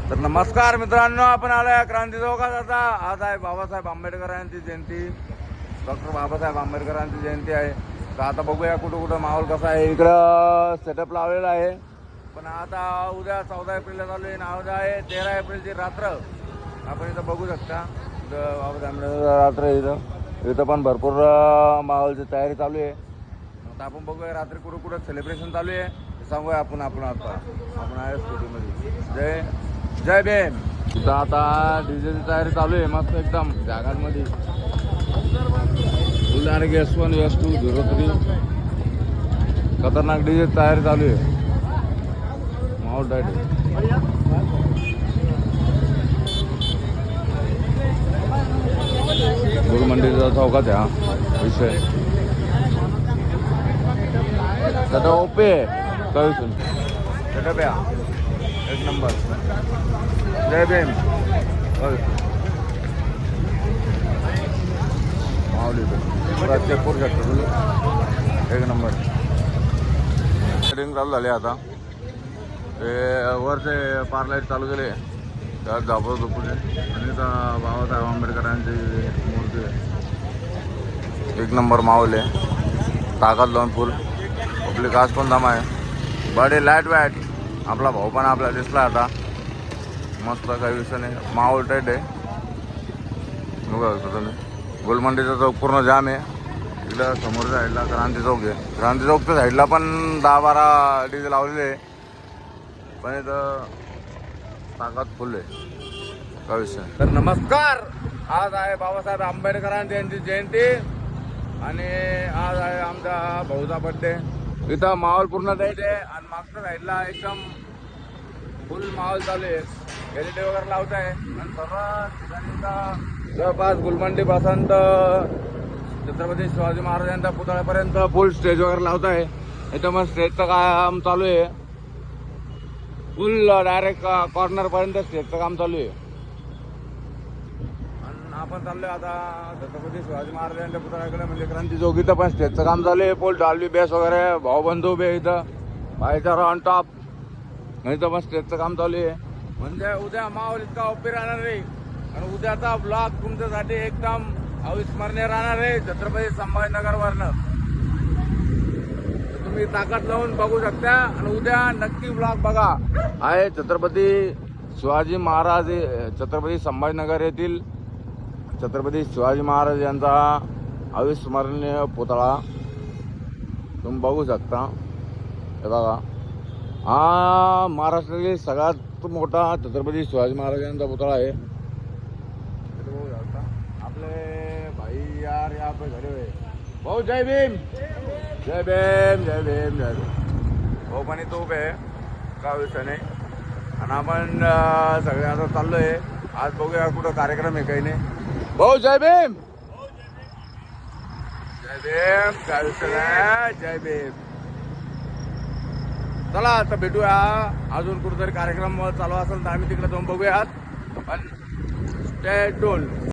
तर नमस्कार मित्रांनो, आपण आलोय क्रांती चौकात. आता आज आहे बाबासाहेब आंबेडकरांची जयंती. डॉक्टर बाबासाहेब आंबेडकरांची जयंती आहे. तर आता बघूया कुठं कुठं माहोल कसा आहे. इकडं सेटअप लावलेला आहे. पण आता उद्या 14 एप्रिलला चालू आहे ना, उद्या आहे 13 एप्रिलची रात्र. आपण इथं बघू शकता. इथं बाबासाहेब आंबेडकर रात्र इथं पण भरपूर माहोलची तयारी चालू आहे. आता आपण बघूया रात्री कुठं कुठं सेलिब्रेशन चालू आहे सांगूया आपण आता आपण आहे स्टुडिओमध्ये. जय भीम. इथं आता डीजेची तयारी चालू आहे मस्त एकदम जागांमध्ये. बुलढाणा S1 S2 03 खतरनाक डीजे तयारी चालू आहे. माहोल टाईट आहे. गुरुमंडीचा चौकात आहे हा विषय. त्याचा ओपे कळसून सेटअप आहे एक नंबर. जय भीम. माऊली चेक करू शकतो तुम्ही. एक नंबर सेटिंग चालू झाले. आता ते वरचे पार्लाईट चालू केले त्यात झापड झोपून आणि बाबासाहेब आंबेडकरांची मूर्ती आहे. एक नंबर माहोल आहे. ताकद लावून फुल आपली कास पण दम आहे. बडे लाईट वॅट. आपला भाऊ पण आपल्याला दिसला आता मस्त. काही विषय नाही. माहोल टाईट आहे. बघा तुम्ही गुलमंडीचा चौक पूर्ण जाम आहे. इकडं समोरच्या साईडला क्रांती चौक आहे. क्रांती चौकच्या साईडला पण 10-12 डीजे लावलेले आहे. पण इथं ताकद फुल आहे. काय विषय. तर नमस्कार. आज आहे बाबासाहेब आंबेडकरांची जयंती आणि आज आहे आमचा भाऊचा बड्डे. इथं माहोल पूर्ण टाईट आहे आणि मागच्या साईडला एकदम फुल माहोल चालू आहे. एलईडी वगैरे लावत आहे आणि सर्व ठिकाणी जवळपास गुलमंडी पासून छत्रपती शिवाजी महाराजांच्या पुतळ्यापर्यंत फुल स्टेज वगैरे लावत आहे. इथं मग स्टेजचं काम चालू आहे. फुल डायरेक्ट कॉर्नर पर्यंत स्टेजचं काम चालू आहे. आणि आपण चाललोय आता छत्रपती शिवाजी महाराजांच्या पुतळ्याकडे म्हणजे क्रांती चौक. इथं पण स्टेजचं काम चालू आहे. फुल डॉल्बी बेस वगैरे भाऊबंधू उभे इथं बायचार ऑन टॉप. इथं पण स्टेजचं काम चालू आहे. म्हणजे उद्या माहोल इतका ओपी राहणार आहे आणि उद्याचा ब्लॉग तुमच्यासाठी एकदम अविस्मरणीय राहणार आहे. छत्रपती संभाजीनगरवरनं तुम्ही ताकद लावून बघू शकता आणि उद्या नक्की ब्लॉग बघा. आहे छत्रपती शिवाजी महाराज छत्रपती संभाजीनगर येथील छत्रपती शिवाजी महाराज यांचा अविस्मरणीय पुतळा तुम्ही बघू शकता. हे बघा हा महाराष्ट्रातील सगळ्यात मोठा छत्रपती शिवाजी महाराजांचा पुतळा आहे. आपले भाई यार यहाँ पे खड़े हुए. भाऊ जय भीम. जय भीम. जय भीम. जय भीम. भाऊ पण इथं उभे आहे. का विषय नाही. आणि आपण सगळे आता चाललोय. आज बघूया कुठं कार्यक्रम आहे काही नाही. भाऊ जय भीम. जय भीम. काय विषय नाही. जय भीम. चला आता भेटूया. अजून कुठेतरी कार्यक्रम चालू असेल तर आम्ही तिकडे जाऊन बघूयात. पण स्टे ट्यून्ड.